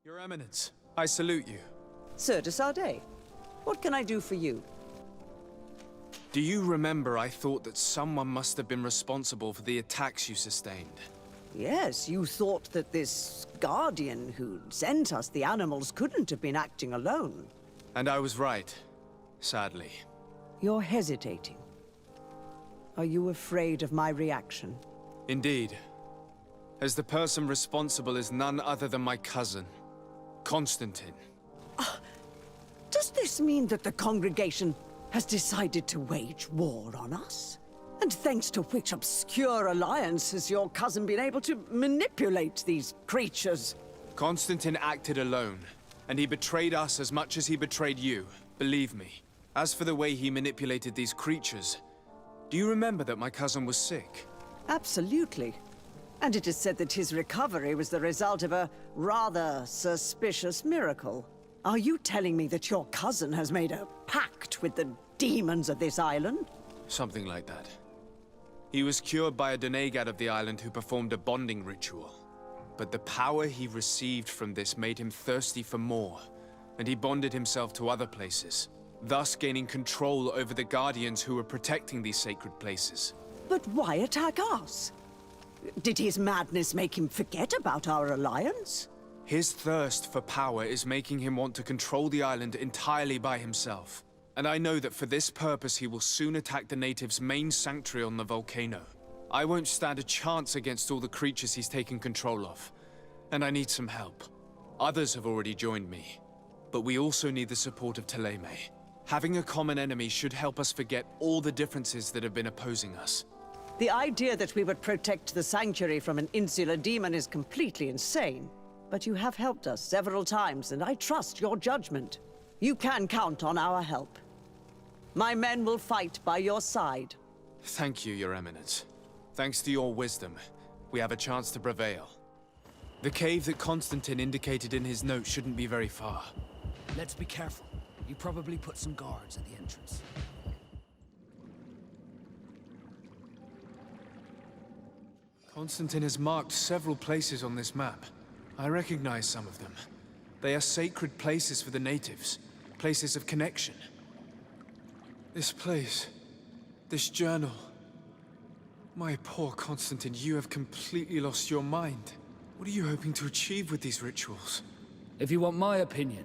Your Eminence, I salute you. Sir de Sardet, what can I do for you? Do you remember I thought that someone must have been responsible for the attacks you sustained? Yes, you thought that this guardian who sent us the animals couldn't have been acting alone. And I was right, sadly. You're hesitating. Are you afraid of my reaction? Indeed. As the person responsible is none other than my cousin, Constantine. Does this mean that the congregation has decided to wage war on us? And thanks to which obscure alliance has your cousin been able to manipulate these creatures? Constantine acted alone, and he betrayed us as much as he betrayed you, believe me. As for the way he manipulated these creatures, do you remember that my cousin was sick? Absolutely. And it is said that his recovery was the result of a rather suspicious miracle. Are you telling me that your cousin has made a pact with the demons of this island? Something like that. He was cured by a donegad of the island who performed a bonding ritual. But the power he received from this made him thirsty for more, and he bonded himself to other places, thus gaining control over the guardians who were protecting these sacred places. But why attack us? Did his madness make him forget about our alliance? His thirst for power is making him want to control the island entirely by himself. And I know that for this purpose he will soon attack the natives' main sanctuary on the volcano. I won't stand a chance against all the creatures he's taken control of. And I need some help. Others have already joined me. But we also need the support of Thélème. Having a common enemy should help us forget all the differences that have been opposing us. The idea that we would protect the sanctuary from an insular demon is completely insane. But you have helped us several times, and I trust your judgment. You can count on our help. My men will fight by your side. Thank you, Your Eminence. Thanks to your wisdom, we have a chance to prevail. The cave that Constantine indicated in his note shouldn't be very far. Let's be careful. You probably put some guards at the entrance. Constantine has marked several places on this map. I recognize some of them. They are sacred places for the natives, places of connection. This place, this journal. My poor Constantine, you have completely lost your mind. What are you hoping to achieve with these rituals? If you want my opinion,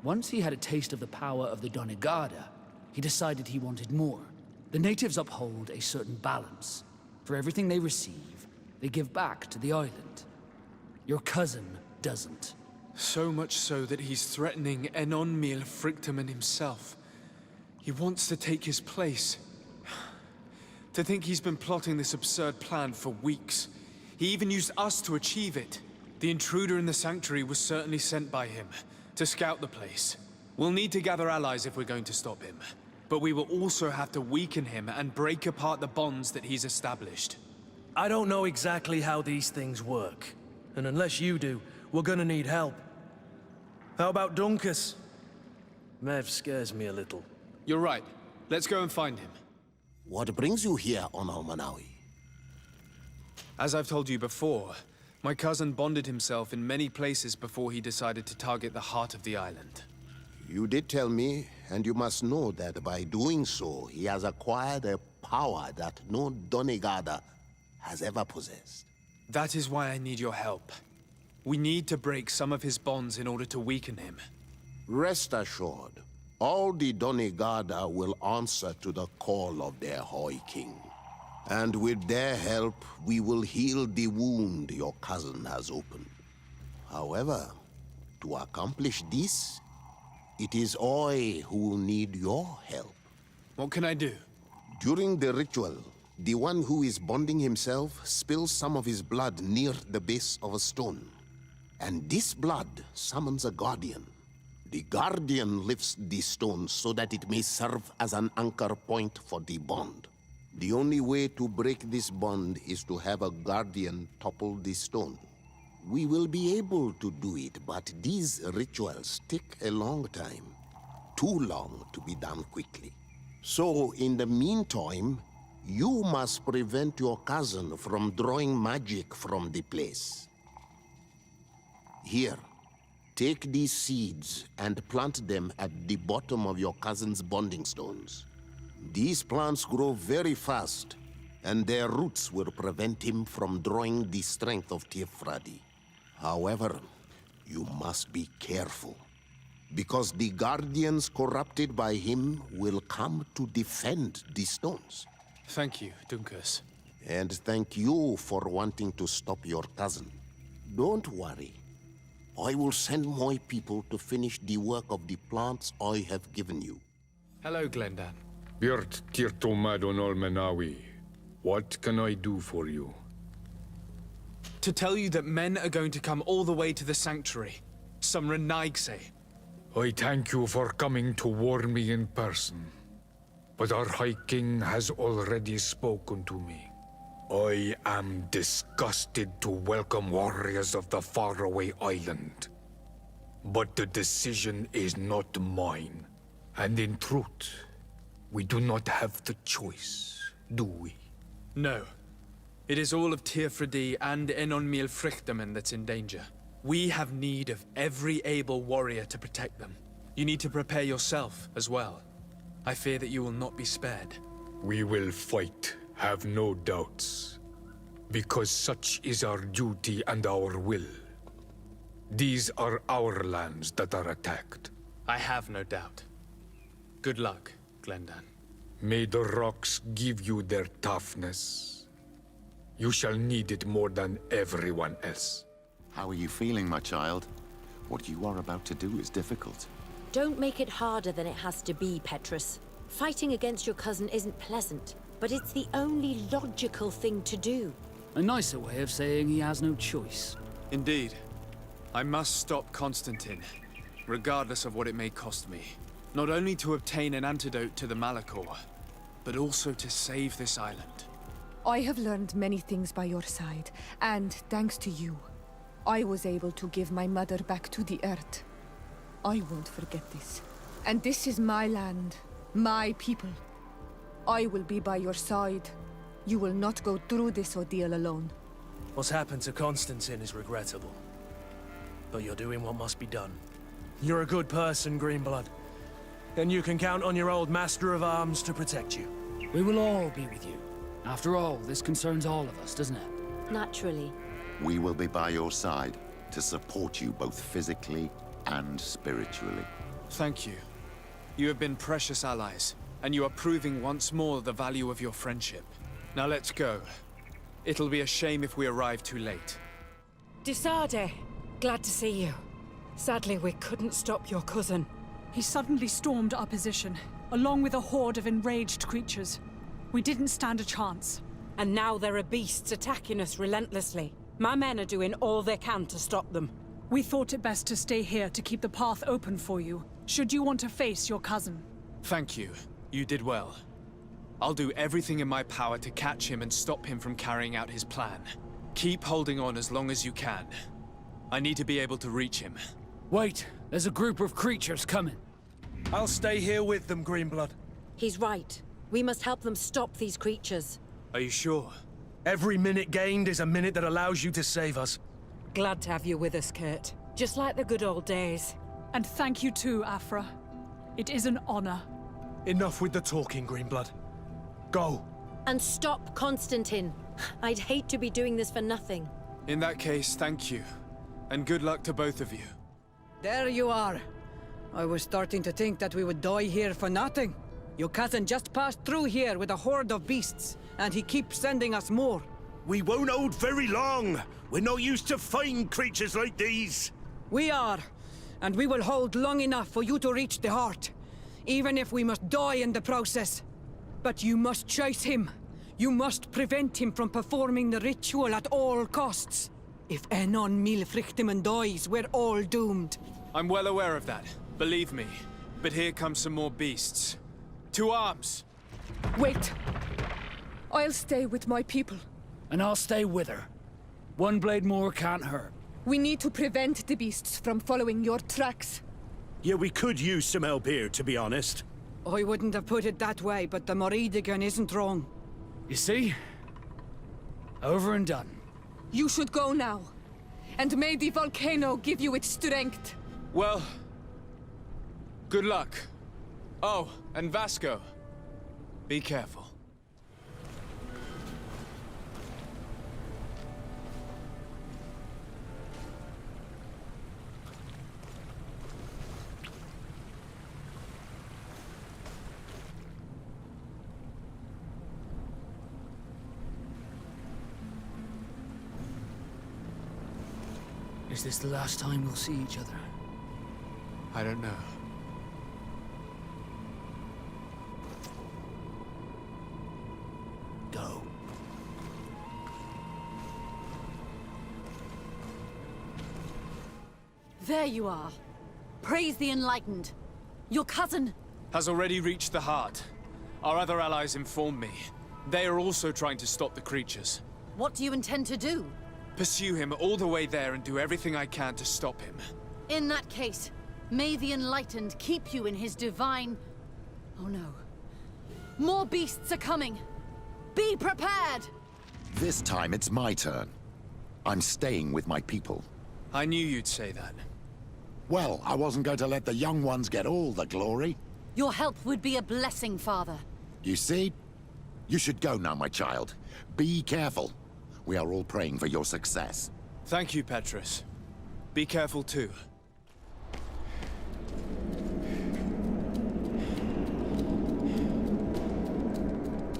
once he had a taste of the power of the Donegada, he decided he wanted more. The natives uphold a certain balance. For everything they receive, they give back to the island. Your cousin doesn't. So much so that he's threatening Enonmil Frictamen himself. He wants to take his place. To think he's been plotting this absurd plan for weeks. He even used us to achieve it. The intruder in the sanctuary was certainly sent by him to scout the place. We'll need to gather allies if we're going to stop him. But we will also have to weaken him and break apart the bonds that he's established. I don't know exactly how these things work. And unless you do, we're gonna need help. How about Dunkus? Mev scares me a little. You're right. Let's go and find him. What brings you here on Almanawi? As I've told you before, my cousin bonded himself in many places before he decided to target the heart of the island. You did tell me, and you must know that by doing so, he has acquired a power that no Donegada has ever possessed. That is why I need your help. We need to break some of his bonds in order to weaken him. Rest assured, all the Donegada will answer to the call of their Hoi King. And with their help, we will heal the wound your cousin has opened. However, to accomplish this, it is I who will need your help. What can I do? During the ritual, the one who is bonding himself spills some of his blood near the base of a stone. And this blood summons a guardian. The guardian lifts the stone so that it may serve as an anchor point for the bond. The only way to break this bond is to have a guardian topple the stone. We will be able to do it, but these rituals take a long time. Too long to be done quickly. So, in the meantime, you must prevent your cousin from drawing magic from the place. Here, Take these seeds and plant them at the bottom of your cousin's bonding stones. These plants grow very fast, and their roots will prevent him from drawing the strength of Tifradi. However, you must be careful, because the guardians corrupted by him will come to defend the stones. Thank you, Dunkus. And thank you for wanting to stop your cousin. Don't worry. I will send my people to finish the work of the plants I have given you. Hello, Glendan. Birt Tirtomadon Olmenawi. What can I do for you? To tell you that men are going to come all the way to the sanctuary. Some Renaigse. I thank you for coming to warn me in person. But our High King has already spoken to me. I am disgusted to welcome warriors of the faraway island. But the decision is not mine. And in truth, we do not have the choice, do we? No. It is all of Tirfredi and Enonmil Frichterman that's in danger. We have need of every able warrior to protect them. You need to prepare yourself as well. I fear that you will not be spared. We will fight, have no doubts. Because such is our duty and our will. These are our lands that are attacked. I have no doubt. Good luck, Glendan. May the rocks give you their toughness. You shall need it more than everyone else. How are you feeling, my child? What you are about to do is difficult. Don't make it harder than it has to be, Petrus. Fighting against your cousin isn't pleasant, but it's the only logical thing to do. A nicer way of saying he has no choice. Indeed. I must stop Constantine, regardless of what it may cost me. Not only to obtain an antidote to the Malachor, but also to save this island. I have learned many things by your side, and thanks to you, I was able to give my mother back to the earth. I won't forget this. And this is my land, my people. I will be by your side. You will not go through this ordeal alone. What's happened to Constantine is regrettable. But you're doing what must be done. You're a good person, Greenblood. And you can count on your old master of arms to protect you. We will all be with you. After all, this concerns all of us, doesn't it? Naturally. We will be by your side to support you both physically and spiritually. Thank you. You have been precious allies, and you are proving once more the value of your friendship. Now let's go. It'll be a shame if we arrive too late. Disade, glad to see you. Sadly, we couldn't stop your cousin. He suddenly stormed our position, along with a horde of enraged creatures. We didn't stand a chance. And now there are beasts attacking us relentlessly. My men are doing all they can to stop them. We thought it best to stay here to keep the path open for you, should you want to face your cousin. Thank you. You did well. I'll do everything in my power to catch him and stop him from carrying out his plan. Keep holding on as long as you can. I need to be able to reach him. Wait, there's a group of creatures coming. I'll stay here with them, Greenblood. He's right. We must help them stop these creatures. Are you sure? Every minute gained is a minute that allows you to save us. Glad to have you with us, Kurt. Just like the good old days. And thank you too, Afra. It is an honor. Enough with the talking, Greenblood. Go. And stop Constantine. I'd hate to be doing this for nothing. In that case, thank you. And good luck to both of you. There you are. I was starting to think that we would die here for nothing. Your cousin just passed through here with a horde of beasts, and he keeps sending us more. We won't hold very long. We're not used to fighting creatures like these. We are, and we will hold long enough for you to reach the heart, even if we must die in the process. But you must chase him. You must prevent him from performing the ritual at all costs. If Enon Milfrichtiman dies, we're all doomed. I'm well aware of that, believe me. But here come some more beasts. To arms! Wait! I'll stay with my people. And I'll stay with her. One blade more can't hurt. We need to prevent the beasts from following your tracks. Yeah, we could use some help here, to be honest. I wouldn't have put it that way, but the Moridigan isn't wrong. You see? Over and done. You should go now. And may the volcano give you its strength. Well, good luck. Oh, and Vasco, be careful. Is this the last time we'll see each other? I don't know. Go. There you are. Praise the Enlightened. Your cousin... Has already reached the heart. Our other allies informed me. They are also trying to stop the creatures. What do you intend to do? Pursue him all the way there and do everything I can to stop him. In that case, may the Enlightened keep you in his divine... Oh no. More beasts are coming. Be prepared! This time it's my turn. I'm staying with my people. I knew you'd say that. Well, I wasn't going to let the young ones get all the glory. Your help would be a blessing, Father. You see? You should go now, my child. Be careful. We are all praying for your success. Thank you, Petrus. Be careful too.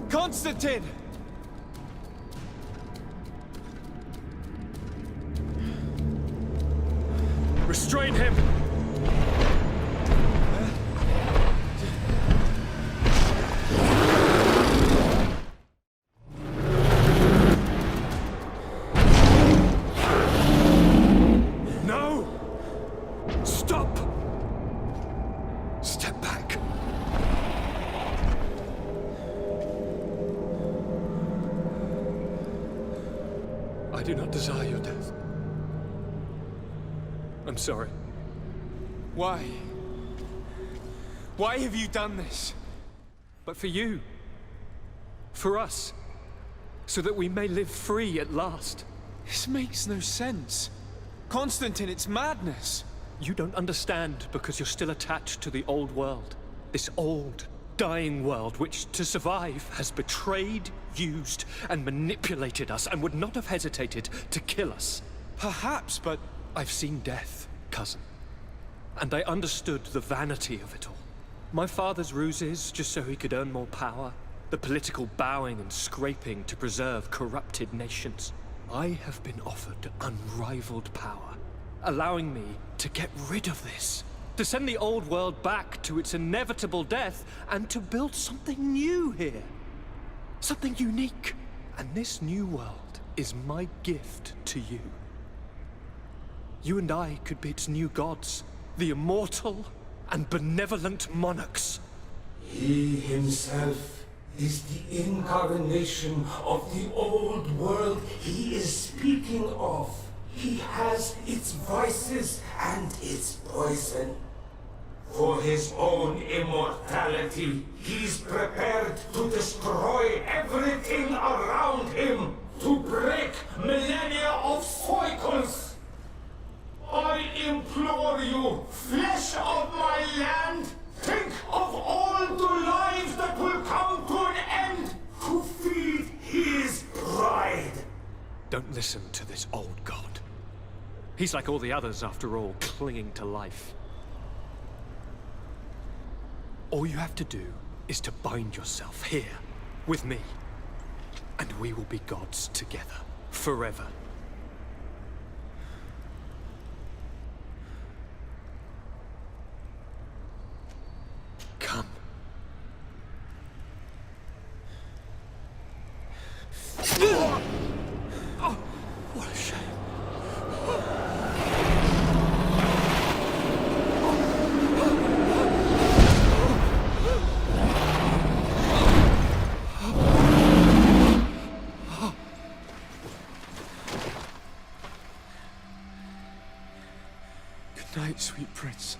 Constantine! Restrain him! No! Stop! Step back. I do not desire your death. I'm sorry. Why? Why have you done this? But for you. For us. So that we may live free at last. This makes no sense. Constantine, it's madness. You don't understand because you're still attached to the old world. This old, dying world which, to survive, has betrayed, used, and manipulated us and would not have hesitated to kill us. Perhaps, but... I've seen death, cousin. And I understood the vanity of it all. My father's ruses just so he could earn more power. The political bowing and scraping to preserve corrupted nations. I have been offered unrivaled power, allowing me to get rid of this. To send the old world back to its inevitable death and to build something new here. Something unique. And this new world is my gift to you. You and I could be its new gods, the immortal and benevolent monarchs. He himself is the incarnation of the old world he is speaking of. He has its vices and its poison. For his own immortality, he's prepared to destroy everything around him, to break millennia of cycles. I implore you, flesh of my land, think of all the lives that will come to an end to feed his pride. Don't listen to this old god. He's like all the others, after all, clinging to life. All you have to do is to bind yourself here, with me. And we will be gods together, forever. Come. Oh, what a shame. Good night, sweet prince.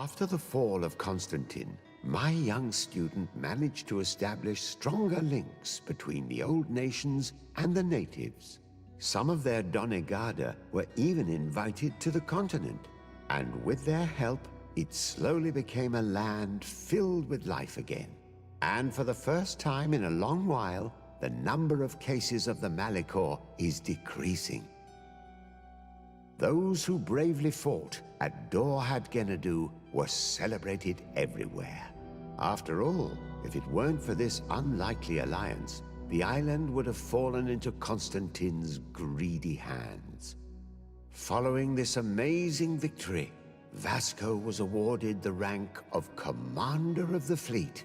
After the fall of Constantine, my young student managed to establish stronger links between the old nations and the natives. Some of their Donegada were even invited to the continent, and with their help, it slowly became a land filled with life again. And for the first time in a long while, the number of cases of the Malicor is decreasing. Those who bravely fought at Dorhad Genadu were celebrated everywhere. After all, if it weren't for this unlikely alliance, the island would have fallen into Constantine's greedy hands. Following this amazing victory, Vasco was awarded the rank of Commander of the Fleet,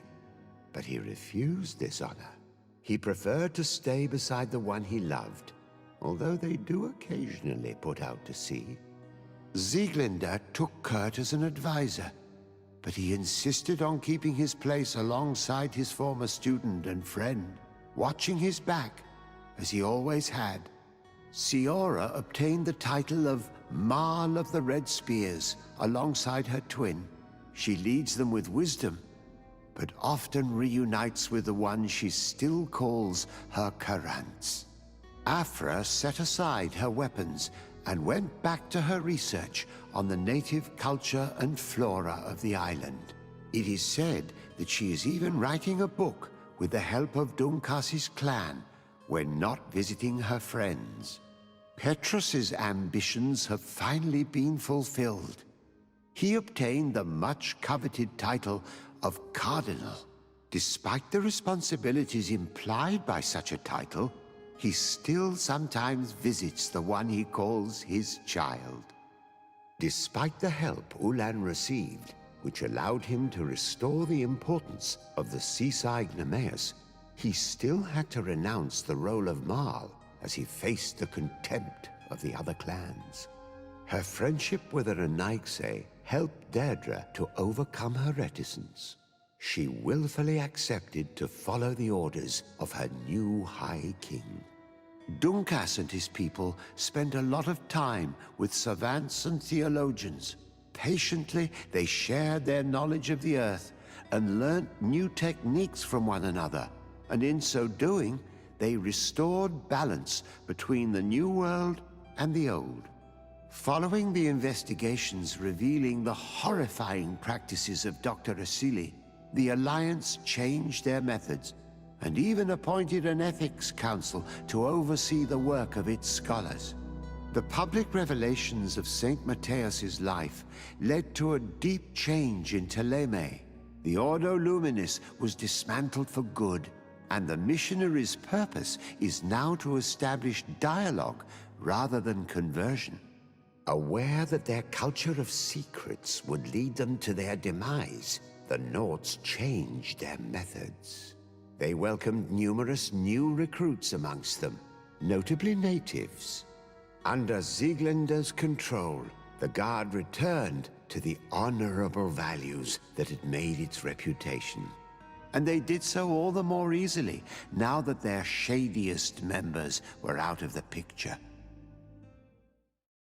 but he refused this honor. He preferred to stay beside the one he loved, although they do occasionally put out to sea. Sieglinde took Kurt as an advisor, but he insisted on keeping his place alongside his former student and friend, watching his back, as he always had. Siora obtained the title of Marl of the Red Spears alongside her twin. She leads them with wisdom, but often reunites with the one she still calls her Karants. Afra set aside her weapons and went back to her research on the native culture and flora of the island. It is said that she is even writing a book with the help of Dunkas's clan when not visiting her friends. Petrus's ambitions have finally been fulfilled. He obtained the much-coveted title of Cardinal. Despite the responsibilities implied by such a title, he still sometimes visits the one he calls his child. Despite the help Ulan received, which allowed him to restore the importance of the seaside Nemeus, he still had to renounce the role of Marl as he faced the contempt of the other clans. Her friendship with Aranaikse helped Deirdre to overcome her reticence. She willfully accepted to follow the orders of her new High King. Dunkas and his people spent a lot of time with savants and theologians. Patiently, they shared their knowledge of the earth and learnt new techniques from one another, and in so doing, they restored balance between the New World and the Old. Following the investigations revealing the horrifying practices of Dr. Asili, the Alliance changed their methods and even appointed an ethics council to oversee the work of its scholars. The public revelations of Saint Matthias's life led to a deep change in Teleme. The Ordo Luminis was dismantled for good, and the missionaries' purpose is now to establish dialogue rather than conversion. Aware that their culture of secrets would lead them to their demise, the Nords changed their methods. They welcomed numerous new recruits amongst them, notably natives. Under Sieglinde's control, the Guard returned to the honorable values that had made its reputation. And they did so all the more easily now that their shadiest members were out of the picture.